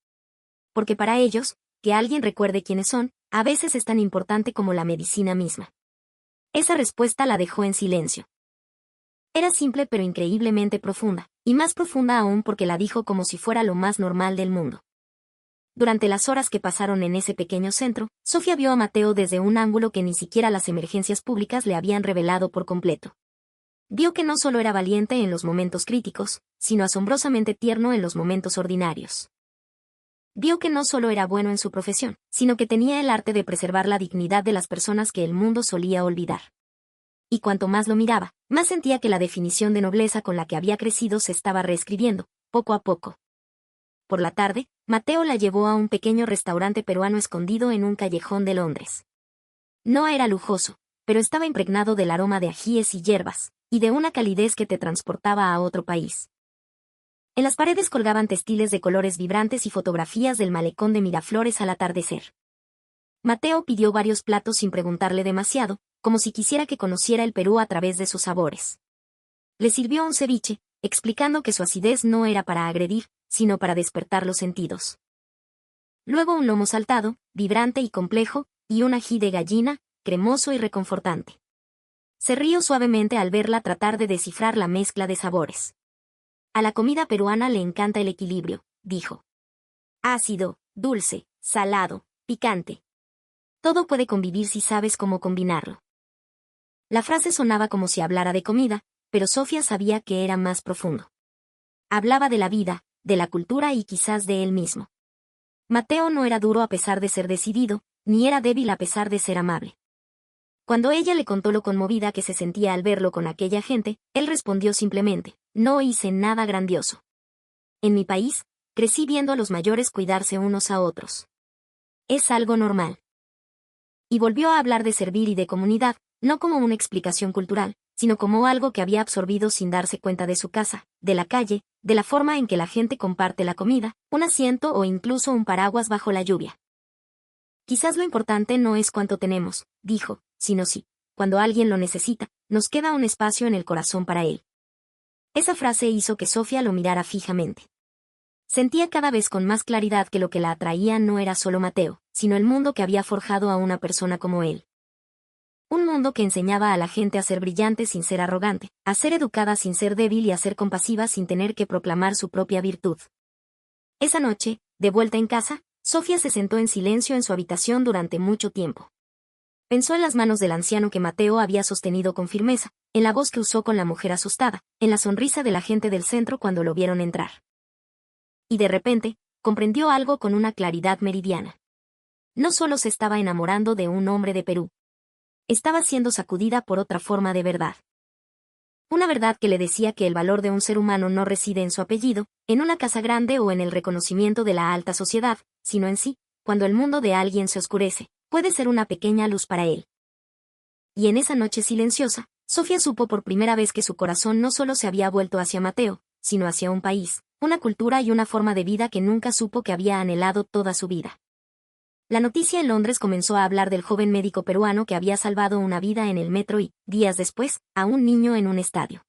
Porque para ellos, que alguien recuerde quiénes son, a veces es tan importante como la medicina misma. Esa respuesta la dejó en silencio. Era simple pero increíblemente profunda, y más profunda aún porque la dijo como si fuera lo más normal del mundo. Durante las horas que pasaron en ese pequeño centro, Sofía vio a Mateo desde un ángulo que ni siquiera las emergencias públicas le habían revelado por completo. Vio que no solo era valiente en los momentos críticos, sino asombrosamente tierno en los momentos ordinarios. Vio que no solo era bueno en su profesión, sino que tenía el arte de preservar la dignidad de las personas que el mundo solía olvidar. Y cuanto más lo miraba, más sentía que la definición de nobleza con la que había crecido se estaba reescribiendo, poco a poco. Por la tarde, Mateo la llevó a un pequeño restaurante peruano escondido en un callejón de Londres. No era lujoso, pero estaba impregnado del aroma de ajíes y hierbas, y de una calidez que te transportaba a otro país. En las paredes colgaban textiles de colores vibrantes y fotografías del malecón de Miraflores al atardecer. Mateo pidió varios platos sin preguntarle demasiado, como si quisiera que conociera el Perú a través de sus sabores. Le sirvió un ceviche, explicando que su acidez no era para agredir, sino para despertar los sentidos. Luego un lomo saltado, vibrante y complejo, y un ají de gallina, cremoso y reconfortante. Se rió suavemente al verla tratar de descifrar la mezcla de sabores. A la comida peruana le encanta el equilibrio, dijo. Ácido, dulce, salado, picante. Todo puede convivir si sabes cómo combinarlo. La frase sonaba como si hablara de comida, pero Sofía sabía que era más profundo. Hablaba de la vida, de la cultura y quizás de él mismo. Mateo no era duro a pesar de ser decidido, ni era débil a pesar de ser amable. Cuando ella le contó lo conmovida que se sentía al verlo con aquella gente, él respondió simplemente, no hice nada grandioso. En mi país, crecí viendo a los mayores cuidarse unos a otros. Es algo normal. Y volvió a hablar de servir y de comunidad, no como una explicación cultural, sino como algo que había absorbido sin darse cuenta de su casa, de la calle, de la forma en que la gente comparte la comida, un asiento o incluso un paraguas bajo la lluvia. Quizás lo importante no es cuánto tenemos, dijo, sino si, cuando alguien lo necesita, nos queda un espacio en el corazón para él. Esa frase hizo que Sofía lo mirara fijamente. Sentía cada vez con más claridad que lo que la atraía no era solo Mateo, sino el mundo que había forjado a una persona como él. Un mundo que enseñaba a la gente a ser brillante sin ser arrogante, a ser educada sin ser débil y a ser compasiva sin tener que proclamar su propia virtud. Esa noche, de vuelta en casa, Sofía se sentó en silencio en su habitación durante mucho tiempo. Pensó en las manos del anciano que Mateo había sostenido con firmeza, en la voz que usó con la mujer asustada, en la sonrisa de la gente del centro cuando lo vieron entrar. Y de repente, comprendió algo con una claridad meridiana. No solo se estaba enamorando de un hombre de Perú. Estaba siendo sacudida por otra forma de verdad. Una verdad que le decía que el valor de un ser humano no reside en su apellido, en una casa grande o en el reconocimiento de la alta sociedad, sino en sí, cuando el mundo de alguien se oscurece, puede ser una pequeña luz para él. Y en esa noche silenciosa, Sofía supo por primera vez que su corazón no solo se había vuelto hacia Mateo, sino hacia un país, una cultura y una forma de vida que nunca supo que había anhelado toda su vida. La noticia en Londres comenzó a hablar del joven médico peruano que había salvado una vida en el metro y, días después, a un niño en un estadio.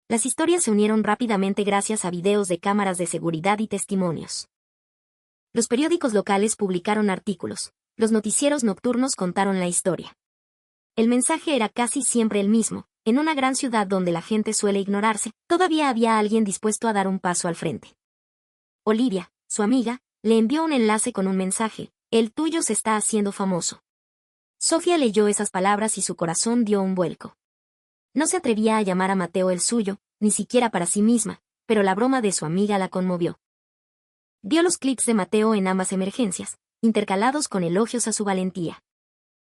Las historias se unieron rápidamente gracias a videos de cámaras de seguridad y testimonios. Los periódicos locales publicaron artículos, los noticieros nocturnos contaron la historia. El mensaje era casi siempre el mismo: en una gran ciudad donde la gente suele ignorarse, todavía había alguien dispuesto a dar un paso al frente. Olivia, su amiga, le envió un enlace con un mensaje: el tuyo se está haciendo famoso. Sofía leyó esas palabras y su corazón dio un vuelco. No se atrevía a llamar a Mateo el suyo, ni siquiera para sí misma, pero la broma de su amiga la conmovió. Vio los clips de Mateo en ambas emergencias, intercalados con elogios a su valentía.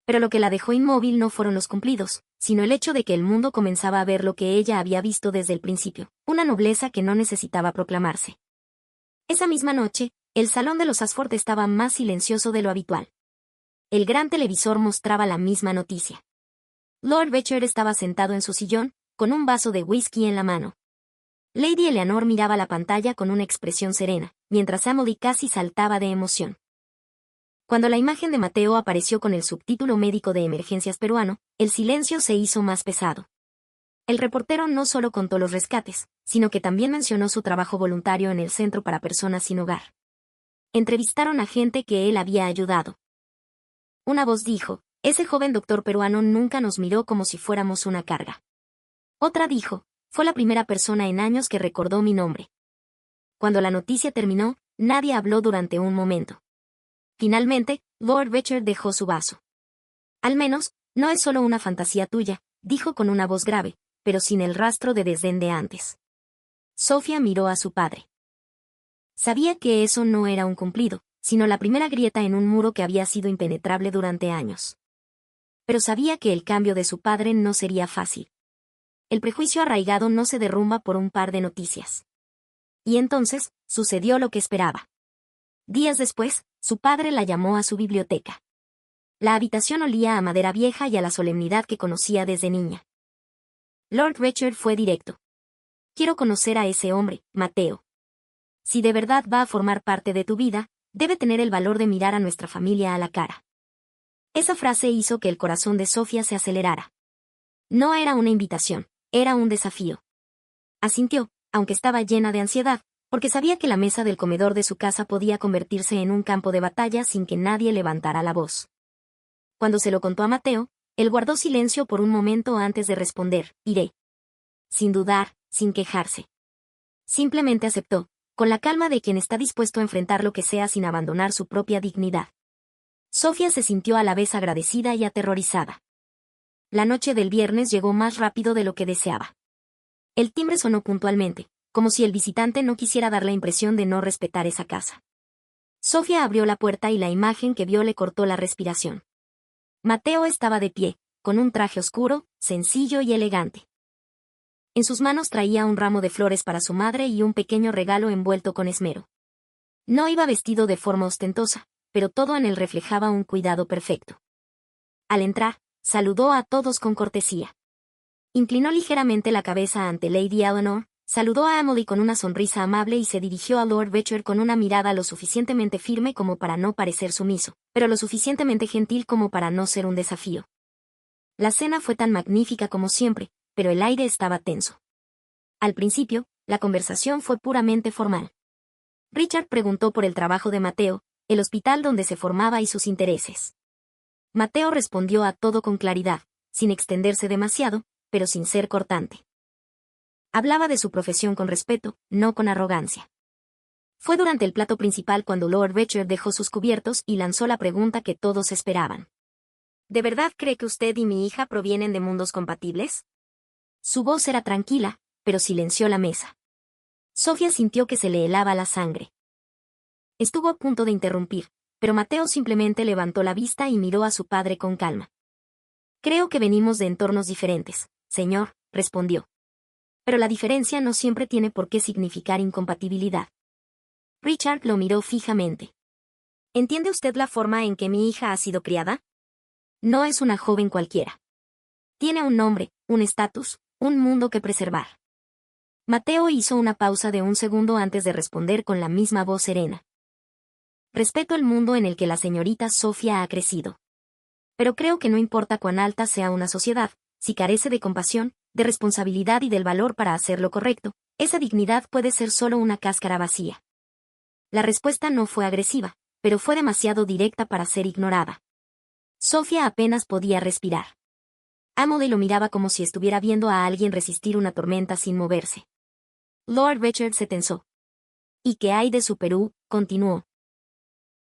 Pero lo que la dejó inmóvil no fueron los cumplidos, sino el hecho de que el mundo comenzaba a ver lo que ella había visto desde el principio, una nobleza que no necesitaba proclamarse. Esa misma noche, el salón de los Ashford estaba más silencioso de lo habitual. El gran televisor mostraba la misma noticia. Lord Richard estaba sentado en su sillón, con un vaso de whisky en la mano. Lady Eleanor miraba la pantalla con una expresión serena, mientras Emily casi saltaba de emoción. Cuando la imagen de Mateo apareció con el subtítulo médico de emergencias peruano, el silencio se hizo más pesado. El reportero no solo contó los rescates, sino que también mencionó su trabajo voluntario en el centro para personas sin hogar. Entrevistaron a gente que él había ayudado. Una voz dijo: ese joven doctor peruano nunca nos miró como si fuéramos una carga. Otra dijo: fue la primera persona en años que recordó mi nombre. Cuando la noticia terminó, nadie habló durante un momento. Finalmente, Lord Richard dejó su vaso. Al menos, no es solo una fantasía tuya, dijo con una voz grave, pero sin el rastro de desdén de antes. Sofía miró a su padre. Sabía que eso no era un cumplido, sino la primera grieta en un muro que había sido impenetrable durante años. Pero sabía que el cambio de su padre no sería fácil. El prejuicio arraigado no se derrumba por un par de noticias. Y entonces, sucedió lo que esperaba. Días después, su padre la llamó a su biblioteca. La habitación olía a madera vieja y a la solemnidad que conocía desde niña. Lord Richard fue directo. Quiero conocer a ese hombre, Mateo. Si de verdad va a formar parte de tu vida, debe tener el valor de mirar a nuestra familia a la cara. Esa frase hizo que el corazón de Sofía se acelerara. No era una invitación, era un desafío. Asintió, aunque estaba llena de ansiedad, porque sabía que la mesa del comedor de su casa podía convertirse en un campo de batalla sin que nadie levantara la voz. Cuando se lo contó a Mateo, él guardó silencio por un momento antes de responder, iré. Sin dudar, sin quejarse. Simplemente aceptó, con la calma de quien está dispuesto a enfrentar lo que sea sin abandonar su propia dignidad. Sofía se sintió a la vez agradecida y aterrorizada. La noche del viernes llegó más rápido de lo que deseaba. El timbre sonó puntualmente, como si el visitante no quisiera dar la impresión de no respetar esa casa. Sofía abrió la puerta y la imagen que vio le cortó la respiración. Mateo estaba de pie, con un traje oscuro, sencillo y elegante. En sus manos traía un ramo de flores para su madre y un pequeño regalo envuelto con esmero. No iba vestido de forma ostentosa, pero todo en él reflejaba un cuidado perfecto. Al entrar, saludó a todos con cortesía. Inclinó ligeramente la cabeza ante Lady Eleanor, saludó a Emily con una sonrisa amable y se dirigió a Lord Becher con una mirada lo suficientemente firme como para no parecer sumiso, pero lo suficientemente gentil como para no ser un desafío. La cena fue tan magnífica como siempre, pero el aire estaba tenso. Al principio, la conversación fue puramente formal. Richard preguntó por el trabajo de Mateo, el hospital donde se formaba y sus intereses. Mateo respondió a todo con claridad, sin extenderse demasiado, pero sin ser cortante. Hablaba de su profesión con respeto, no con arrogancia. Fue durante el plato principal cuando Lord Becher dejó sus cubiertos y lanzó la pregunta que todos esperaban. ¿De verdad cree que usted y mi hija provienen de mundos compatibles? Su voz era tranquila, pero silenció la mesa. Sofía sintió que se le helaba la sangre. Estuvo a punto de interrumpir, pero Mateo simplemente levantó la vista y miró a su padre con calma. Creo que venimos de entornos diferentes, señor, respondió. Pero la diferencia no siempre tiene por qué significar incompatibilidad. Richard lo miró fijamente. ¿Entiende usted la forma en que mi hija ha sido criada? No es una joven cualquiera. Tiene un nombre, un estatus, un mundo que preservar. Mateo hizo una pausa de un segundo antes de responder con la misma voz serena. Respeto el mundo en el que la señorita Sofía ha crecido. Pero creo que no importa cuán alta sea una sociedad, si carece de compasión, de responsabilidad y del valor para hacer lo correcto, esa dignidad puede ser solo una cáscara vacía. La respuesta no fue agresiva, pero fue demasiado directa para ser ignorada. Sofía apenas podía respirar. Emily lo miraba como si estuviera viendo a alguien resistir una tormenta sin moverse. Lord Richard se tensó. ¿Y qué hay de su Perú?, continuó.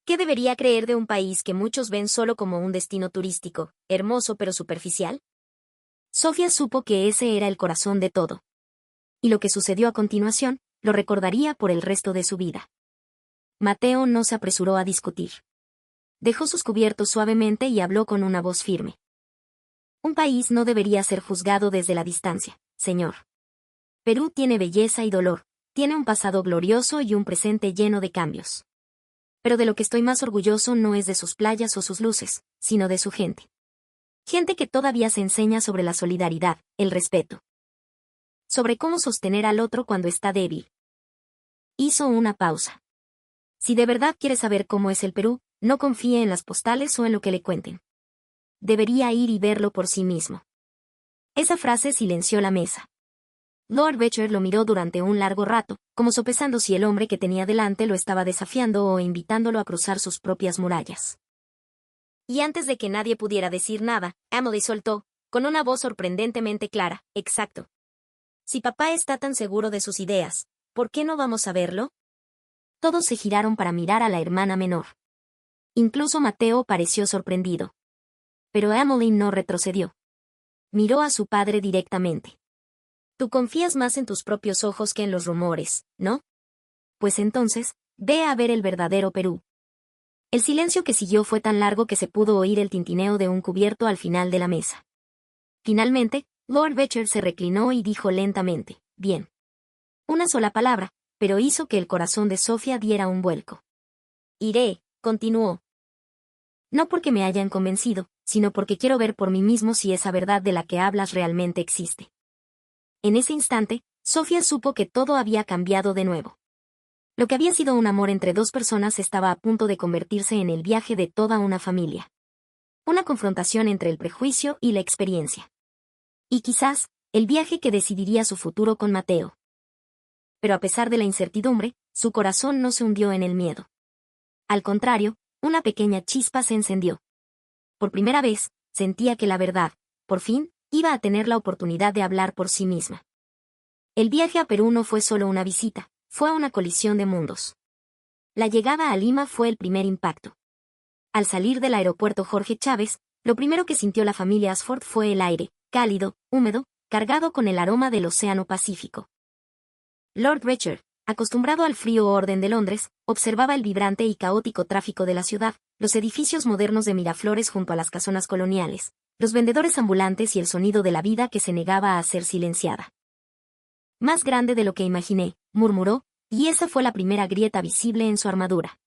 ¿Qué debería creer de un país que muchos ven solo como un destino turístico, hermoso pero superficial? Sofía supo que ese era el corazón de todo. Y lo que sucedió a continuación, lo recordaría por el resto de su vida. Mateo no se apresuró a discutir. Dejó sus cubiertos suavemente y habló con una voz firme. Un país no debería ser juzgado desde la distancia, señor. Perú tiene belleza y dolor, tiene un pasado glorioso y un presente lleno de cambios. Pero de lo que estoy más orgulloso no es de sus playas o sus luces, sino de su gente. Gente que todavía se enseña sobre la solidaridad, el respeto. Sobre cómo sostener al otro cuando está débil. Hizo una pausa. Si de verdad quiere saber cómo es el Perú, no confíe en las postales o en lo que le cuenten. Debería ir y verlo por sí mismo. Esa frase silenció la mesa. Lord Becher lo miró durante un largo rato, como sopesando si el hombre que tenía delante lo estaba desafiando o invitándolo a cruzar sus propias murallas. Y antes de que nadie pudiera decir nada, Emily soltó, con una voz sorprendentemente clara, exacto. Si papá está tan seguro de sus ideas, ¿por qué no vamos a verlo? Todos se giraron para mirar a la hermana menor. Incluso Mateo pareció sorprendido. Pero Emily no retrocedió. Miró a su padre directamente. Tú confías más en tus propios ojos que en los rumores, ¿no? Pues entonces, ve a ver el verdadero Perú. El silencio que siguió fue tan largo que se pudo oír el tintineo de un cubierto al final de la mesa. Finalmente, Lord Becher se reclinó y dijo lentamente, bien. Una sola palabra, pero hizo que el corazón de Sofía diera un vuelco. Iré, continuó. No porque me hayan convencido, sino porque quiero ver por mí mismo si esa verdad de la que hablas realmente existe. En ese instante, Sofía supo que todo había cambiado de nuevo. Lo que había sido un amor entre dos personas estaba a punto de convertirse en el viaje de toda una familia. Una confrontación entre el prejuicio y la experiencia. Y quizás, el viaje que decidiría su futuro con Mateo. pero a pesar de la incertidumbre, su corazón no se hundió en el miedo. Al contrario, una pequeña chispa se encendió. Por primera vez, sentía que la verdad, por fin, iba a tener la oportunidad de hablar por sí misma. El viaje a Perú no fue solo una visita, fue una colisión de mundos. La llegada a Lima fue el primer impacto. Al salir del aeropuerto Jorge Chávez, lo primero que sintió la familia Ashford fue el aire, cálido, húmedo, cargado con el aroma del Océano Pacífico. Lord Richard, acostumbrado al frío orden de Londres, observaba el vibrante y caótico tráfico de la ciudad, los edificios modernos de Miraflores junto a las casonas coloniales, los vendedores ambulantes y el sonido de la vida que se negaba a ser silenciada. Más grande de lo que imaginé, murmuró, y esa fue la primera grieta visible en su armadura.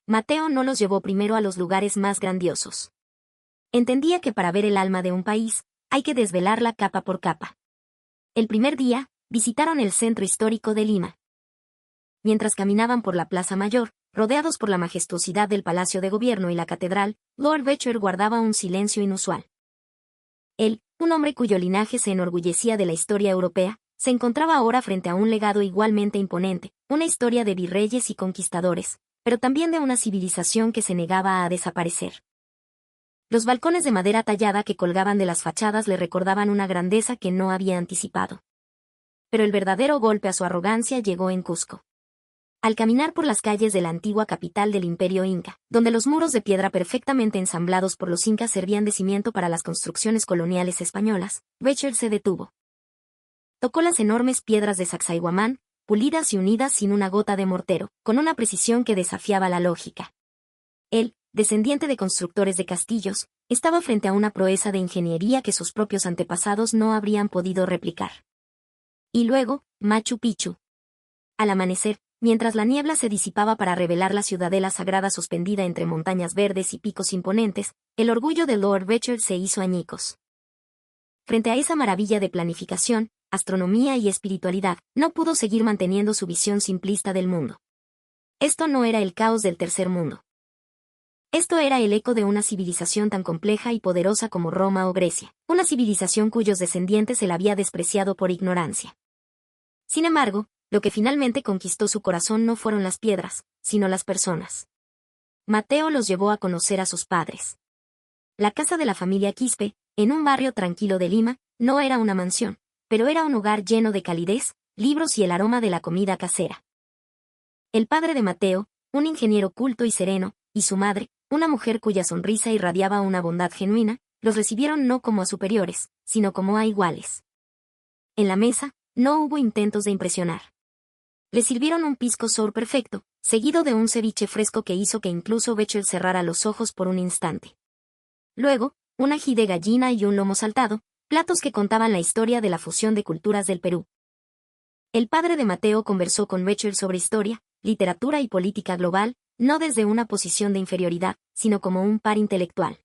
Mateo no los llevó primero a los lugares más grandiosos. Entendía que para ver el alma de un país, hay que desvelarla capa por capa. El primer día, visitaron el centro histórico de Lima. Mientras caminaban por la Plaza Mayor, rodeados por la majestuosidad del Palacio de Gobierno y la Catedral, Lord Richard guardaba un silencio inusual. Él, un hombre cuyo linaje se enorgullecía de la historia europea, se encontraba ahora frente a un legado igualmente imponente, una historia de virreyes y conquistadores, pero también de una civilización que se negaba a desaparecer. Los balcones de madera tallada que colgaban de las fachadas le recordaban una grandeza que no había anticipado. Pero el verdadero golpe a su arrogancia llegó en Cusco. Al caminar por las calles de la antigua capital del Imperio Inca, donde los muros de piedra perfectamente ensamblados por los incas servían de cimiento para las construcciones coloniales españolas, Richard se detuvo. Tocó las enormes piedras de Sacsayhuamán, pulidas y unidas sin una gota de mortero, con una precisión que desafiaba la lógica. Él, descendiente de constructores de castillos, estaba frente a una proeza de ingeniería que sus propios antepasados no habrían podido replicar. Y luego, Machu Picchu. Al amanecer, mientras la niebla se disipaba para revelar la ciudadela sagrada suspendida entre montañas verdes y picos imponentes, el orgullo de Lord Richard se hizo añicos. Frente a esa maravilla de planificación, astronomía y espiritualidad, no pudo seguir manteniendo su visión simplista del mundo. Esto no era el caos del tercer mundo. Esto era el eco de una civilización tan compleja y poderosa como Roma o Grecia, una civilización cuyos descendientes él había despreciado por ignorancia. Sin embargo, lo que finalmente conquistó su corazón no fueron las piedras, sino las personas. Mateo los llevó a conocer a sus padres. La casa de la familia Quispe, en un barrio tranquilo de Lima, no era una mansión, pero era un hogar lleno de calidez, libros y el aroma de la comida casera. El padre de Mateo, un ingeniero culto y sereno, y su madre, una mujer cuya sonrisa irradiaba una bondad genuina, los recibieron no como a superiores, sino como a iguales. En la mesa, no hubo intentos de impresionar. Le sirvieron un pisco sour perfecto, seguido de un ceviche fresco que hizo que incluso Richard cerrara los ojos por un instante. Luego, un ají de gallina y un lomo saltado, platos que contaban la historia de la fusión de culturas del Perú. El padre de Mateo conversó con Richard sobre historia, literatura y política global, no desde una posición de inferioridad, sino como un par intelectual.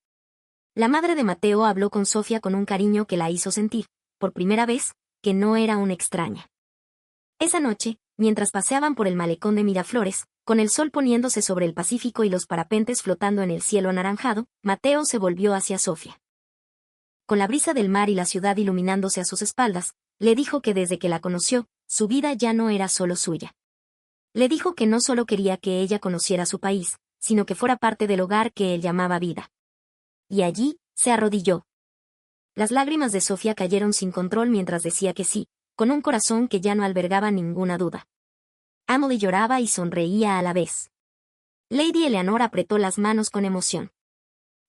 La madre de Mateo habló con Sofía con un cariño que la hizo sentir, por primera vez, que no era una extraña. Esa noche, mientras paseaban por el malecón de Miraflores, con el sol poniéndose sobre el Pacífico y los parapentes flotando en el cielo anaranjado, Mateo se volvió hacia Sofía. Con la brisa del mar y la ciudad iluminándose a sus espaldas, le dijo que desde que la conoció, su vida ya no era solo suya. Le dijo que no solo quería que ella conociera su país, sino que fuera parte del hogar que él llamaba vida. Y allí, se arrodilló. Las lágrimas de Sofía cayeron sin control mientras decía que sí, con un corazón que ya no albergaba ninguna duda. Emily lloraba y sonreía a la vez. Lady Eleanor apretó las manos con emoción.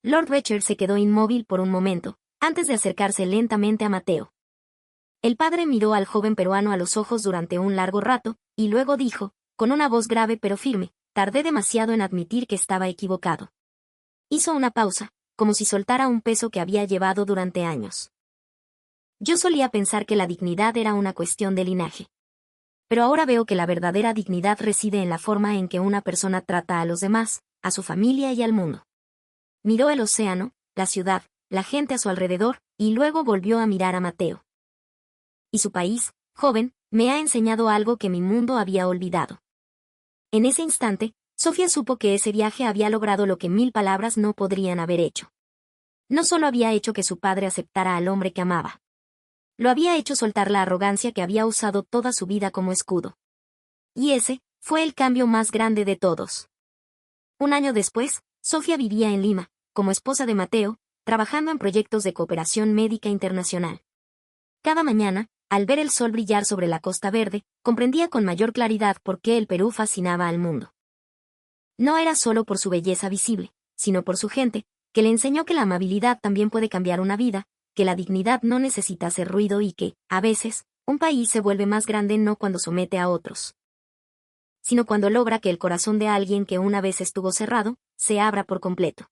Lord Richard se quedó inmóvil por un momento, antes de acercarse lentamente a Mateo. El padre miró al joven peruano a los ojos durante un largo rato, y luego dijo, con una voz grave pero firme, tardé demasiado en admitir que estaba equivocado. Hizo una pausa, como si soltara un peso que había llevado durante años. Yo solía pensar que la dignidad era una cuestión de linaje. Pero ahora veo que la verdadera dignidad reside en la forma en que una persona trata a los demás, a su familia y al mundo. Miró el océano, la ciudad, la gente a su alrededor, y luego volvió a mirar a Mateo. Y su país, joven, me ha enseñado algo que mi mundo había olvidado. En ese instante, Sofía supo que ese viaje había logrado lo que 1000 palabras no podrían haber hecho. No solo había hecho que su padre aceptara al hombre que amaba. Lo había hecho soltar la arrogancia que había usado toda su vida como escudo. Y ese fue el cambio más grande de todos. Un año después, Sofía vivía en Lima, como esposa de Mateo, trabajando en proyectos de cooperación médica internacional. Cada mañana, al ver el sol brillar sobre la Costa Verde, comprendía con mayor claridad por qué el Perú fascinaba al mundo. No era solo por su belleza visible, sino por su gente, que le enseñó que la amabilidad también puede cambiar una vida, que la dignidad no necesita hacer ruido y que, a veces, un país se vuelve más grande no cuando somete a otros, sino cuando logra que el corazón de alguien que una vez estuvo cerrado, se abra por completo.